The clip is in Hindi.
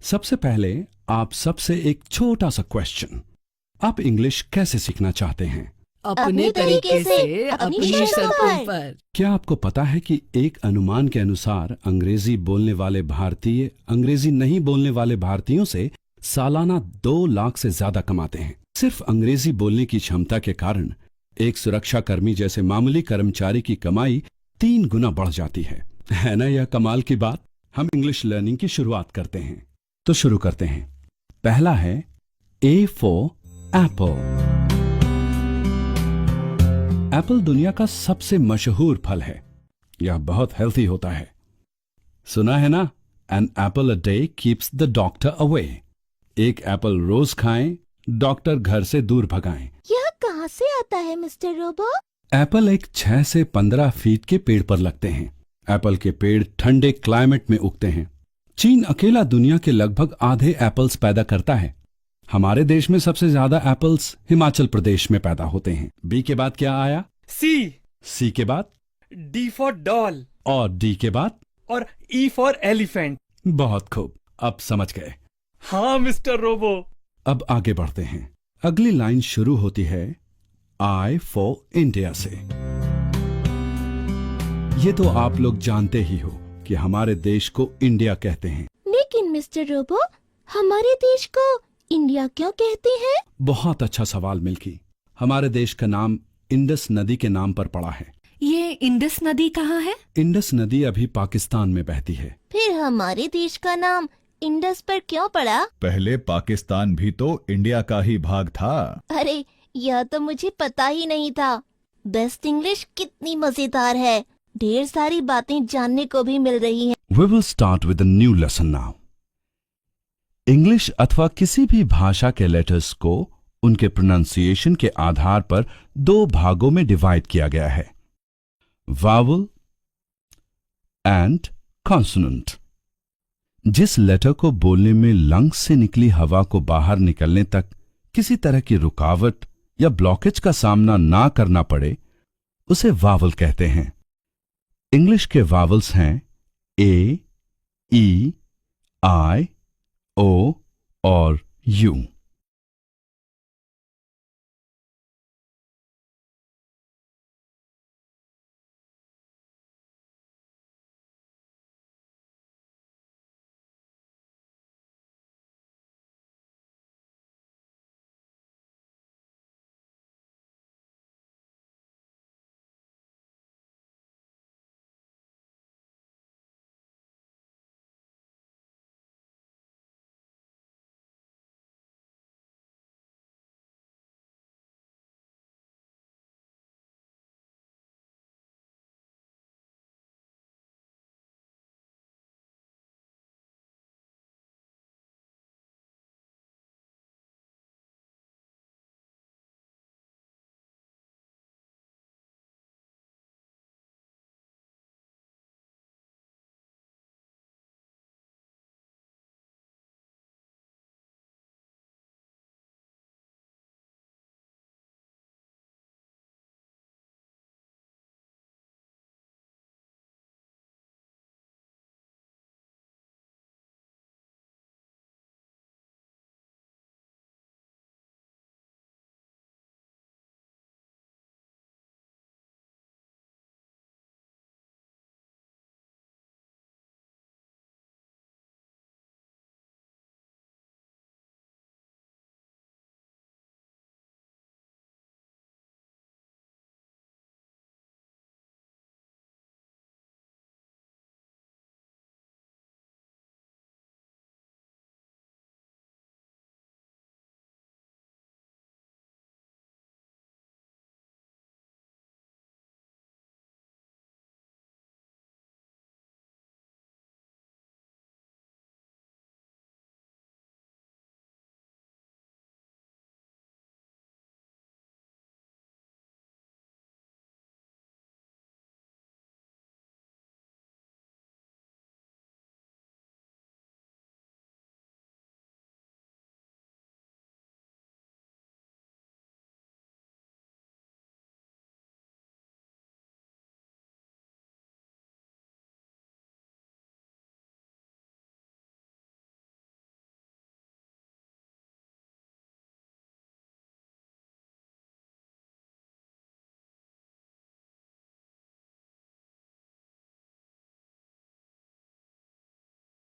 सबसे पहले आप सबसे एक छोटा सा क्वेश्चन। आप इंग्लिश कैसे सीखना चाहते हैं? अपने तरीके से, अपनी शर्तों पर। क्या आपको पता है कि एक अनुमान के अनुसार अंग्रेजी बोलने वाले भारतीय अंग्रेजी नहीं बोलने वाले भारतीयों से सालाना 2 लाख से ज्यादा कमाते हैं? सिर्फ अंग्रेजी बोलने की क्षमता के कारण एक सुरक्षाकर्मी जैसे मामूली कर्मचारी की कमाई 3 गुना बढ़ जाती है ना यह कमाल की बात? हम इंग्लिश लर्निंग की शुरुआत करते हैं, तो शुरू करते हैं। पहला है A for एप्पल। एप्पल दुनिया का सबसे मशहूर फल है। यह बहुत हेल्थी होता है। सुना है ना, an apple a day keeps the doctor away. एक एप्पल रोज खाएं, डॉक्टर घर से दूर भगाएं। यह कहाँ से आता है मिस्टर रोबो? एप्पल एक 6 से 15 फीट के पेड़ पर लगते हैं। एप्पल के पेड़ ठंडे क्लाइमेट में उगते हैं। चीन अकेला दुनिया के लगभग आधे एप्पल्स पैदा करता है। हमारे देश में सबसे ज्यादा एप्पल्स हिमाचल प्रदेश में पैदा होते हैं। बी के बाद क्या आया? सी के बाद? D for doll. और डी के बाद? और ई फॉर एलिफेंट। बहुत खूब, अब समझ गए। हाँ मिस्टर रोबो। अब आगे बढ़ते हैं। अगली लाइन शुरू होती है आई फॉर इंडिया से। ये तो आप लोग जानते ही हो कि हमारे देश को इंडिया कहते हैं। लेकिन मिस्टर रोबो, हमारे देश को इंडिया क्यों कहते हैं? बहुत अच्छा सवाल मिल्की। हमारे देश का नाम इंडस नदी के नाम पर पड़ा है। ये इंडस नदी कहाँ है? इंडस नदी अभी पाकिस्तान में बहती है। फिर हमारे देश का नाम इंडस पर क्यों पड़ा? पहले पाकिस्तान भी तो इंडिया का ही भाग था। अरे, यह तो मुझे पता ही नहीं था। बेस्ट इंग्लिश कितनी मजेदार है। ढेर सारी बातें जानने को भी मिल रही हैं। We will start with a new lesson now. English अथवा किसी भी भाषा के लेटर्स को उनके प्रोनाउंसिएशन के आधार पर 2 भागों में डिवाइड किया गया है, वावल एंड कॉन्सोनेंट। जिस लेटर को बोलने में लंग्स से निकली हवा को बाहर निकलने तक किसी तरह की रुकावट या ब्लॉकेज का सामना ना करना पड़े, उसे वावल कहते हैं। इंग्लिश के वावल्स हैं ए, ई, आई, ओ और यू।